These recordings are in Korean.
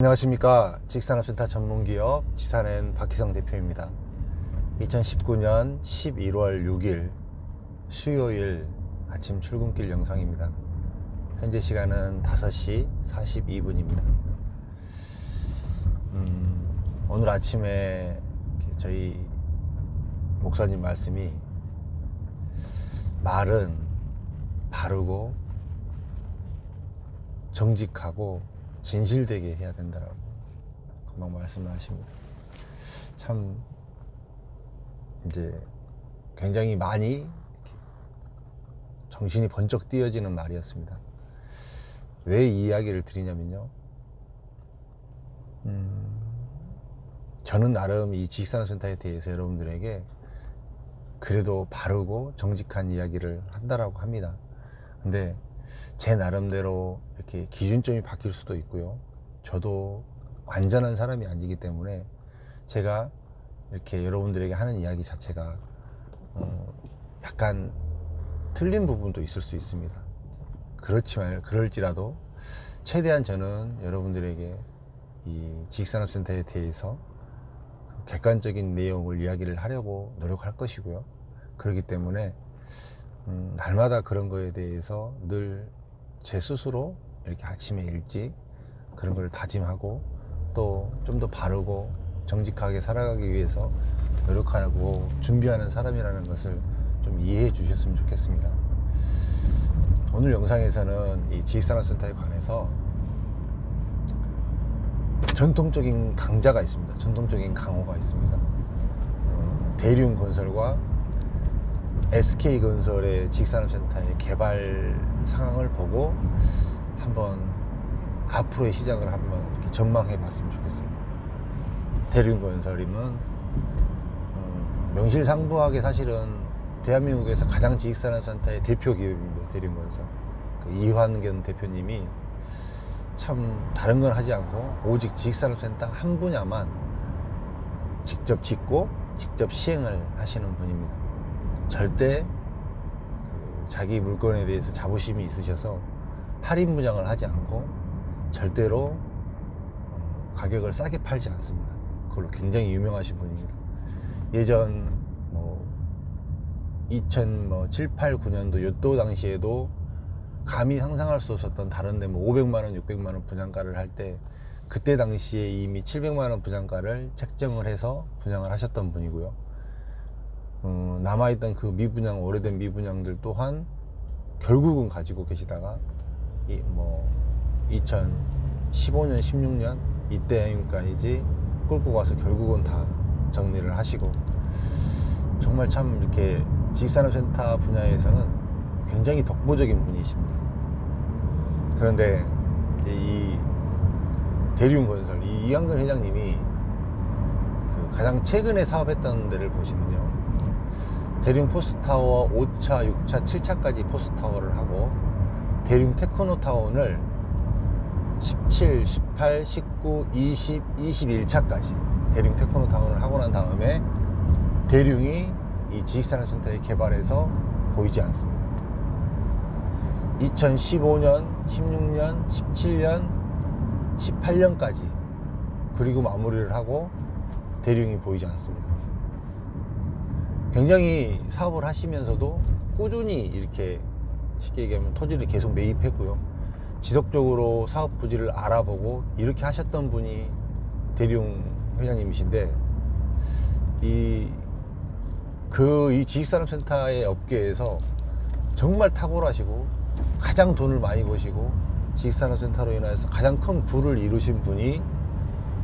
안녕하십니까. 지식산업센터 전문기업 지산엔 박희성 대표입니다. 2019년 11월 6일 수요일 아침 출근길 영상입니다. 현재 시간은 5시 42분입니다. 오늘 아침에 저희 목사님 말씀이 말은 바르고 정직하고 진실되게 해야 된다라고 금방 말씀을 하십니다. 참 이제 굉장히 많이 정신이 번쩍 띄어지는 말이었습니다. 왜 이 이야기를 드리냐면요, 저는 나름 이 지식산업센터에 대해서 여러분들에게 그래도 바르고 정직한 이야기를 한다라고 합니다. 근데 제 나름대로 이렇게 기준점이 바뀔 수도 있고요. 저도 완전한 사람이 아니기 때문에 제가 이렇게 여러분들에게 하는 이야기 자체가 약간 틀린 부분도 있을 수 있습니다. 그렇지만 그럴지라도 최대한 저는 여러분들에게 이 지식산업센터에 대해서 객관적인 내용을 이야기를 하려고 노력할 것이고요. 그렇기 때문에 날마다 그런 거에 대해서 늘 제 스스로 이렇게 아침에 일찍 그런 걸 다짐하고 또 좀 더 바르고 정직하게 살아가기 위해서 노력하고 준비하는 사람이라는 것을 좀 이해해 주셨으면 좋겠습니다. 오늘 영상에서는 이 지식산업센터에 관해서 전통적인 강자가 있습니다. 전통적인 강호가 있습니다. 대륜건설과 SK건설의 지식산업센터의 개발 상황을 보고 한번 앞으로의 시장을 한번 이렇게 전망해 봤으면 좋겠어요. 대륜건설이면 명실상부하게 사실은 대한민국에서 가장 지식산업센터의 대표 기업입니다. 대륜건설. 그 이환견 대표님이 참 다른 건 하지 않고 오직 지식산업센터 한 분야만 직접 짓고 직접 시행을 하시는 분입니다. 절대 자기 물건에 대해서 자부심이 있으셔서 할인 무장을 하지 않고 절대로 가격을 싸게 팔지 않습니다. 그걸로 굉장히 유명하신 분입니다. 예전 2007, 8, 9년도 요또 당시에도 감히 상상할 수 없었던 다른데 500만원, 600만원 분양가를 할 때 그때 당시에 이미 700만원 분양가를 책정을 해서 분양을 하셨던 분이고요. 남아있던 그 미분양, 오래된 미분양들 또한 결국은 가지고 계시다가 2015년, 16년 이때까지 끌고 가서 결국은 다 정리를 하시고, 정말 참 이렇게 지식산업센터 분야에서는 굉장히 독보적인 분이십니다. 그런데 이 대륜건설, 이 이한근 회장님이 그 가장 최근에 사업했던 데를 보시면요, 대륜 포스타워 5차, 6차, 7차까지 포스타워를 하고 대륜 테크노타운을 17, 18, 19, 20, 21차까지 대륜 테크노타운을 하고 난 다음에 대륜이 이 지식산업센터의 개발에서 보이지 않습니다. 2015년, 16년, 17년, 18년까지 그리고 마무리를 하고 대륜이 보이지 않습니다. 굉장히 사업을 하시면서도 꾸준히 이렇게 쉽게 얘기하면 토지를 계속 매입했고요. 지속적으로 사업 부지를 알아보고 이렇게 하셨던 분이 대륜 회장님이신데, 이 지식산업센터의 업계에서 정말 탁월하시고 가장 돈을 많이 버시고 지식산업센터로 인해서 가장 큰 부를 이루신 분이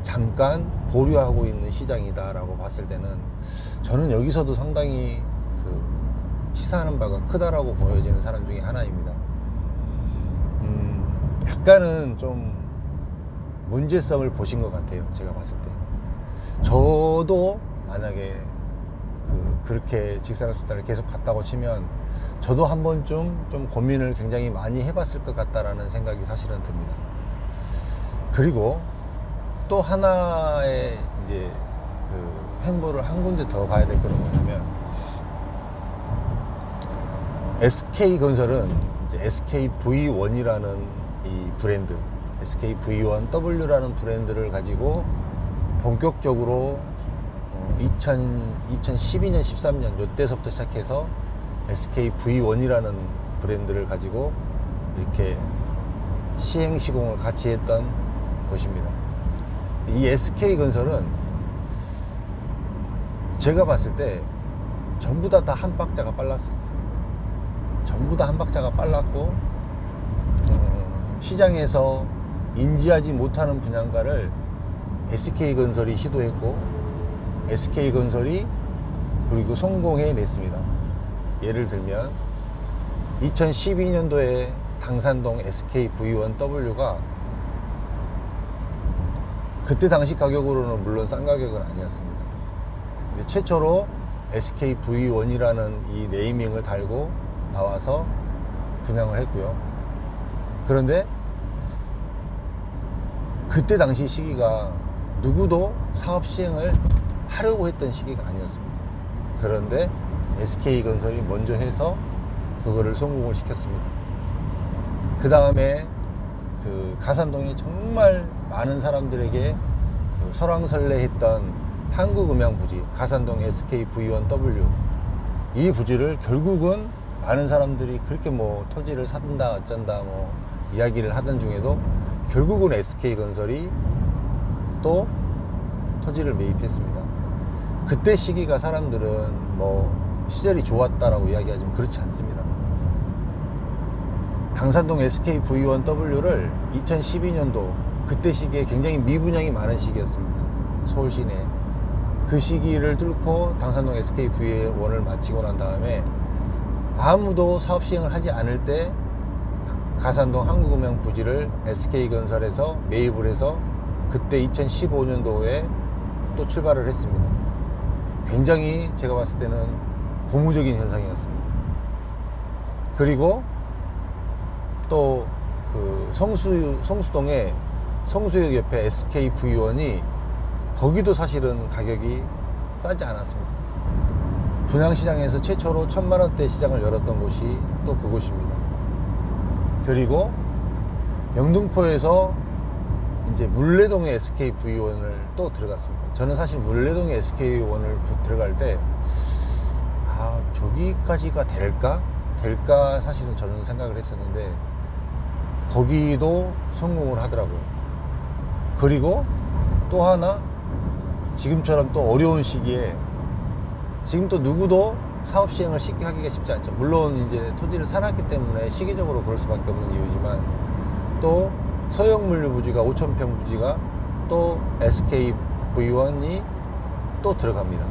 잠깐 보류하고 있는 시장이다라고 봤을 때는 저는 여기서도 상당히 시사하는 바가 크다라고 보여지는 사람 중에 하나입니다. 약간은 좀 문제성을 보신 것 같아요. 제가 봤을 때. 저도 만약에 그렇게 지식산업센터를 계속 갔다고 치면 저도 한 번쯤 좀 고민을 굉장히 많이 해봤을 것 같다라는 생각이 사실은 듭니다. 그리고 또 하나의 이제 행보를 한 군데 더 봐야 될 거는 뭐냐면, SK건설은 이제 SKV1이라는 이 브랜드, SKV1W라는 브랜드를 가지고 본격적으로 2012년, 13년 요때서부터 시작해서 SKV1이라는 브랜드를 가지고 이렇게 시행 시공을 같이 했던 곳입니다. 이 SK건설은 제가 봤을 때 전부 다 한 박자가 빨랐습니다. 전부 다 한 박자가 빨랐고 시장에서 인지하지 못하는 분양가를 SK건설이 시도했고 SK건설이 그리고 성공해냈습니다. 예를 들면 2012년도에 당산동 SKV1W가 그때 당시 가격으로는 물론 싼 가격은 아니었습니다. 근데 최초로 SKV1이라는 이 네이밍을 달고 나와서 분양을 했고요. 그런데 그때 당시 시기가 누구도 사업 시행을 하려고 했던 시기가 아니었습니다. 그런데 SK건설이 먼저 해서 그거를 성공을 시켰습니다. 그 다음에 그 가산동에 정말 많은 사람들에게 그 설왕설래했던 한국음향부지 가산동 SKV1W 이 부지를 결국은 많은 사람들이 그렇게 뭐 토지를 산다 어쩐다 뭐 이야기를 하던 중에도 결국은 SK건설이 또 토지를 매입했습니다. 그때 시기가 사람들은 뭐 시절이 좋았다라고 이야기하지만 그렇지 않습니다. 당산동 SKV1W를 2012년도 그때 시기에 굉장히 미분양이 많은 시기였습니다. 서울 시내에. 그 시기를 뚫고 당산동 SKV1을 마치고 난 다음에 아무도 사업 시행을 하지 않을 때 가산동 한국음향 부지를 SK건설에서 매입을 해서 그때 2015년도에 또 출발을 했습니다. 굉장히 제가 봤을 때는 고무적인 현상이었습니다. 그리고 또 그 성수동에 성수역 옆에 SKV1이 거기도 사실은 가격이 싸지 않았습니다. 분양시장에서 최초로 1000만원대 시장을 열었던 곳이 또 그곳입니다. 그리고 영등포에서 이제 물레동에 SKV1을 또 들어갔습니다. 저는 사실 물레동에 SKV1을 들어갈 때 저기까지가 될까 사실은 저는 생각을 했었는데 거기도 성공을 하더라고요. 그리고 또 하나 지금처럼 또 어려운 시기에 지금 또 누구도 사업 시행을 쉽게 하기가 쉽지 않죠. 물론 이제 토지를 사놨기 때문에 시기적으로 그럴 수밖에 없는 이유지만 또 서영물류 부지가 5000평 부지가 또 SKV1이 또 들어갑니다.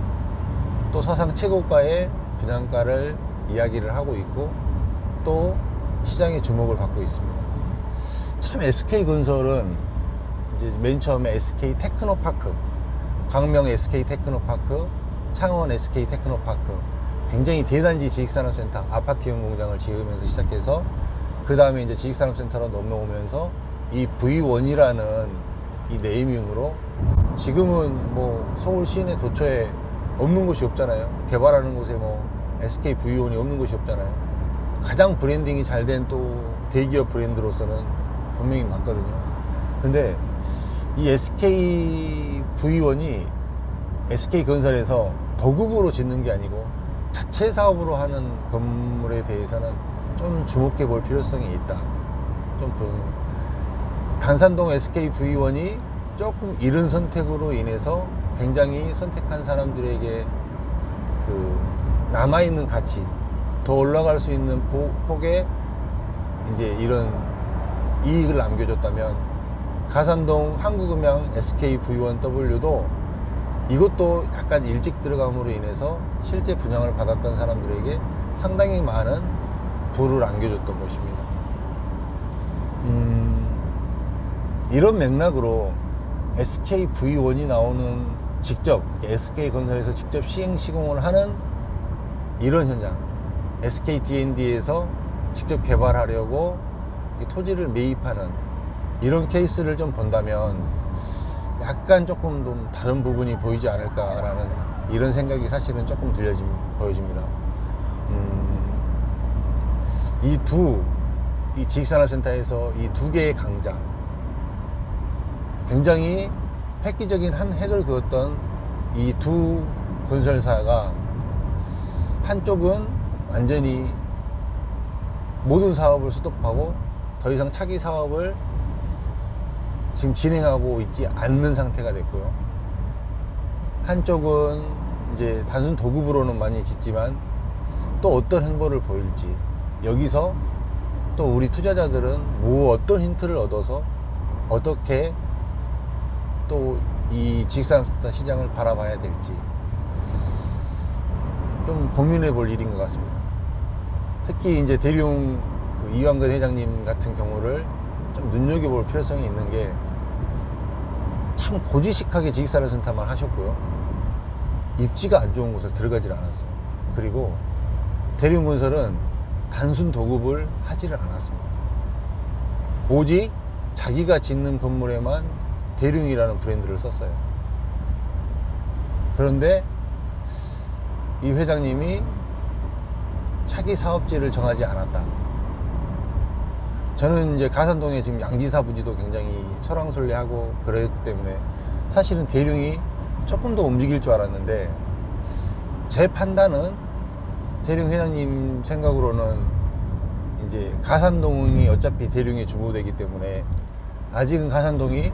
또 사상 최고가의 분양가를 이야기를 하고 있고 또 시장의 주목을 받고 있습니다. 참 SK건설은 이제 맨 처음에 SK테크노파크, 광명 SK테크노파크, 창원 SK테크노파크 굉장히 대단지 지식산업센터 아파트형 공장을 지으면서 시작해서 그 다음에 이제 지식산업센터로 넘어오면서 이 V1이라는 이 네이밍으로 지금은 뭐 서울 시내 도처에 없는 곳이 없잖아요. 개발하는 곳에 뭐 SK V1이 없는 곳이 없잖아요. 가장 브랜딩이 잘 된 또 대기업 브랜드로서는 분명히 맞거든요. 근데 이 SK V1이 SK건설에서 도급으로 짓는 게 아니고 자체 사업으로 하는 건물에 대해서는 좀 주목해 볼 필요성이 있다. 당산동 SKV1이 조금 이른 선택으로 인해서 굉장히 선택한 사람들에게 그 남아있는 가치, 더 올라갈 수 있는 폭의 이제 이런 이익을 남겨줬다면 가산동 한국음향 SKV1W도 이것도 약간 일찍 들어감으로 인해서 실제 분양을 받았던 사람들에게 상당히 많은 부를 안겨줬던 것입니다. 이런 맥락으로 SKV1이 나오는 직접 SK건설에서 직접 시행 시공을 하는 이런 현장, SKD&D에서 직접 개발하려고 이 토지를 매입하는 이런 케이스를 좀 본다면 약간 조금 좀 다른 부분이 보이지 않을까라는 이런 생각이 사실은 조금 보여집니다. 이 지식산업센터에서 이 두 개의 강자, 굉장히 획기적인 한 획을 그었던 이 두 건설사가 한쪽은 완전히 모든 사업을 스톱하고 더 이상 차기 사업을 지금 진행하고 있지 않는 상태가 됐고요. 한쪽은 이제 단순 도급으로는 많이 짓지만 또 어떤 행보를 보일지, 여기서 또 우리 투자자들은 어떤 힌트를 얻어서 어떻게 또 이 지식산업센터 시장을 바라봐야 될지 좀 고민해 볼 일인 것 같습니다. 특히 이제 대리용 이완근 회장님 같은 경우를 좀 눈여겨볼 필요성이 있는 게, 참 고지식하게 지식산업센터만 하셨고요. 입지가 안 좋은 곳을 들어가질 않았어요. 그리고 대리용건설은 단순 도급을 하지를 않았습니다. 오직 자기가 짓는 건물에만 대리용이라는 브랜드를 썼어요. 그런데 이 회장님이 차기 사업지를 정하지 않았다. 저는 이제 가산동에 지금 양지사 부지도 굉장히 설왕설래하고 그랬기 때문에 사실은 대리용이 조금 더 움직일 줄 알았는데, 제 판단은 대리용 회장님 생각으로는 이제 가산동이 어차피 대리용에 주모되기 때문에 아직은 가산동이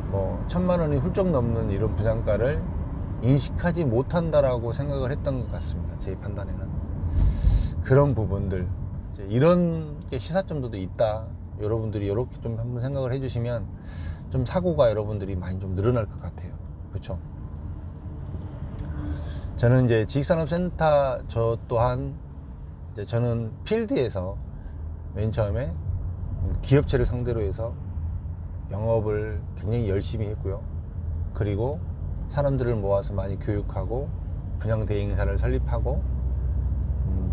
뭐 1,000만 원이 훌쩍 넘는 이런 분양가를 인식하지 못한다라고 생각을 했던 것 같습니다. 제 판단에는. 그런 부분들, 이런 게 시사점도 있다. 여러분들이 이렇게 좀 한번 생각을 해주시면 좀 사고가 여러분들이 많이 좀 늘어날 것 같아요. 그렇죠? 저는 이제 지식산업센터, 저 또한 이제 저는 필드에서 맨 처음에 기업체를 상대로 해서 영업을 굉장히 열심히 했고요. 그리고 사람들을 모아서 많이 교육하고 분양 대행사를 설립하고,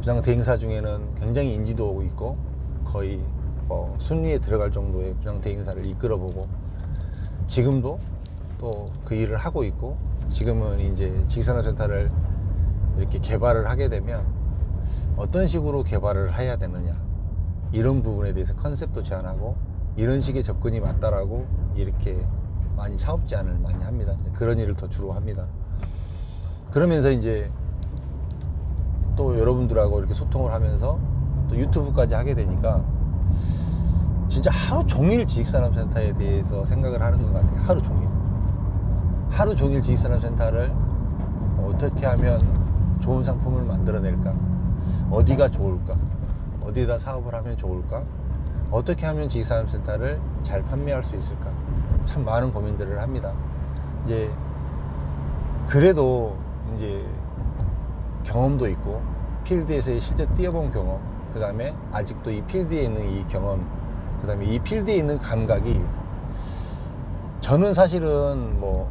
분양 대행사 중에는 굉장히 인지도 있고 거의 뭐 순위에 들어갈 정도의 분양 대행사를 이끌어보고, 지금도 또 그 일을 하고 있고, 지금은 이제 지식산업센터를 이렇게 개발을 하게 되면 어떤 식으로 개발을 해야 되느냐, 이런 부분에 대해서 컨셉도 제안하고, 이런 식의 접근이 맞다라고 이렇게 많이 사업 제안을 많이 합니다. 그런 일을 더 주로 합니다. 그러면서 이제 또 여러분들하고 이렇게 소통을 하면서 또 유튜브까지 하게 되니까 진짜 하루 종일 지식산업센터에 대해서 생각을 하는 것 같아요. 하루 종일 지식산업센터를 어떻게 하면 좋은 상품을 만들어낼까, 어디가 좋을까, 어디에다 사업을 하면 좋을까, 어떻게 하면 지식산업센터를 잘 판매할 수 있을까, 참 많은 고민들을 합니다. 이제 그래도 이제 경험도 있고 필드에서의 실제 뛰어본 경험, 그 다음에 아직도 이 필드에 있는 이 경험, 그 다음에 이 필드에 있는 감각이, 저는 사실은 뭐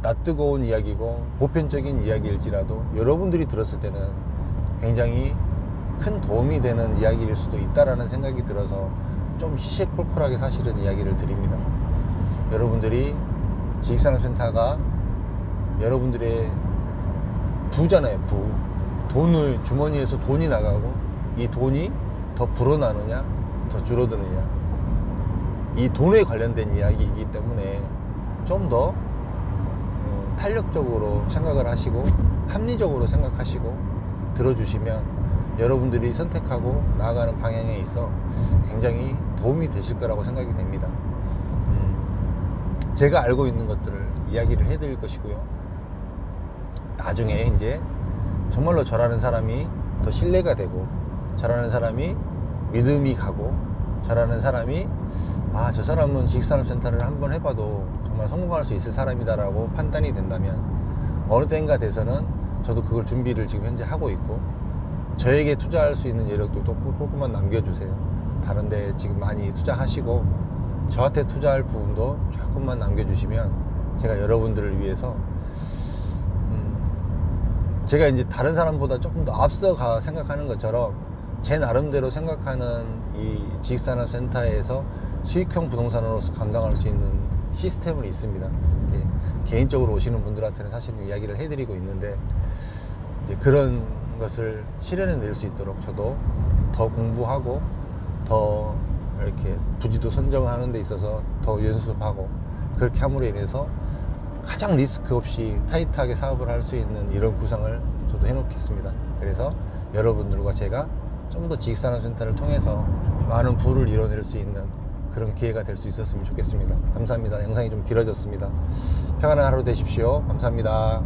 낯뜨거운 이야기고 보편적인 이야기일지라도 여러분들이 들었을 때는 굉장히 큰 도움이 되는 이야기일 수도 있다라는 생각이 들어서 좀 시시콜콜하게 사실은 이야기를 드립니다. 여러분들이 지식산업센터가 여러분들의 부잖아요. 돈을, 주머니에서 돈이 나가고 이 돈이 더 불어나느냐 더 줄어드느냐, 이 돈에 관련된 이야기이기 때문에 좀 더 탄력적으로 생각을 하시고 합리적으로 생각하시고 들어주시면 여러분들이 선택하고 나아가는 방향에 있어 굉장히 도움이 되실 거라고 생각이 됩니다. 제가 알고 있는 것들을 이야기를 해드릴 것이고요. 나중에 이제 정말로 저라는 사람이 더 신뢰가 되고, 저라는 사람이 믿음이 가고, 저라는 사람이 저 사람은 지식산업센터를 한번 해봐도 정말 성공할 수 있을 사람이다라고 판단이 된다면 어느 때인가 돼서는 저도 그걸 준비를 지금 현재 하고 있고, 저에게 투자할 수 있는 여력도 조금만 남겨주세요. 다른데 지금 많이 투자하시고 저한테 투자할 부분도 조금만 남겨주시면 제가 여러분들을 위해서 제가 이제 다른 사람보다 조금 더 앞서가 생각하는 것처럼 제 나름대로 생각하는 이 지식산업센터에서 수익형 부동산으로서 감당할 수 있는 시스템은 있습니다. 개인적으로 오시는 분들한테는 사실은 이야기를 해드리고 있는데, 이제 그런 것을 실현해 낼 수 있도록 저도 더 공부하고 더 이렇게 부지도 선정하는 데 있어서 더 연습하고 그렇게 함으로 인해서 가장 리스크 없이 타이트하게 사업을 할 수 있는 이런 구상을 저도 해놓겠습니다. 그래서 여러분들과 제가 좀 더 지식산업센터를 통해서 많은 부를 이뤄낼 수 있는 그런 기회가 될 수 있었으면 좋겠습니다. 감사합니다. 영상이 좀 길어졌습니다. 평안한 하루 되십시오. 감사합니다.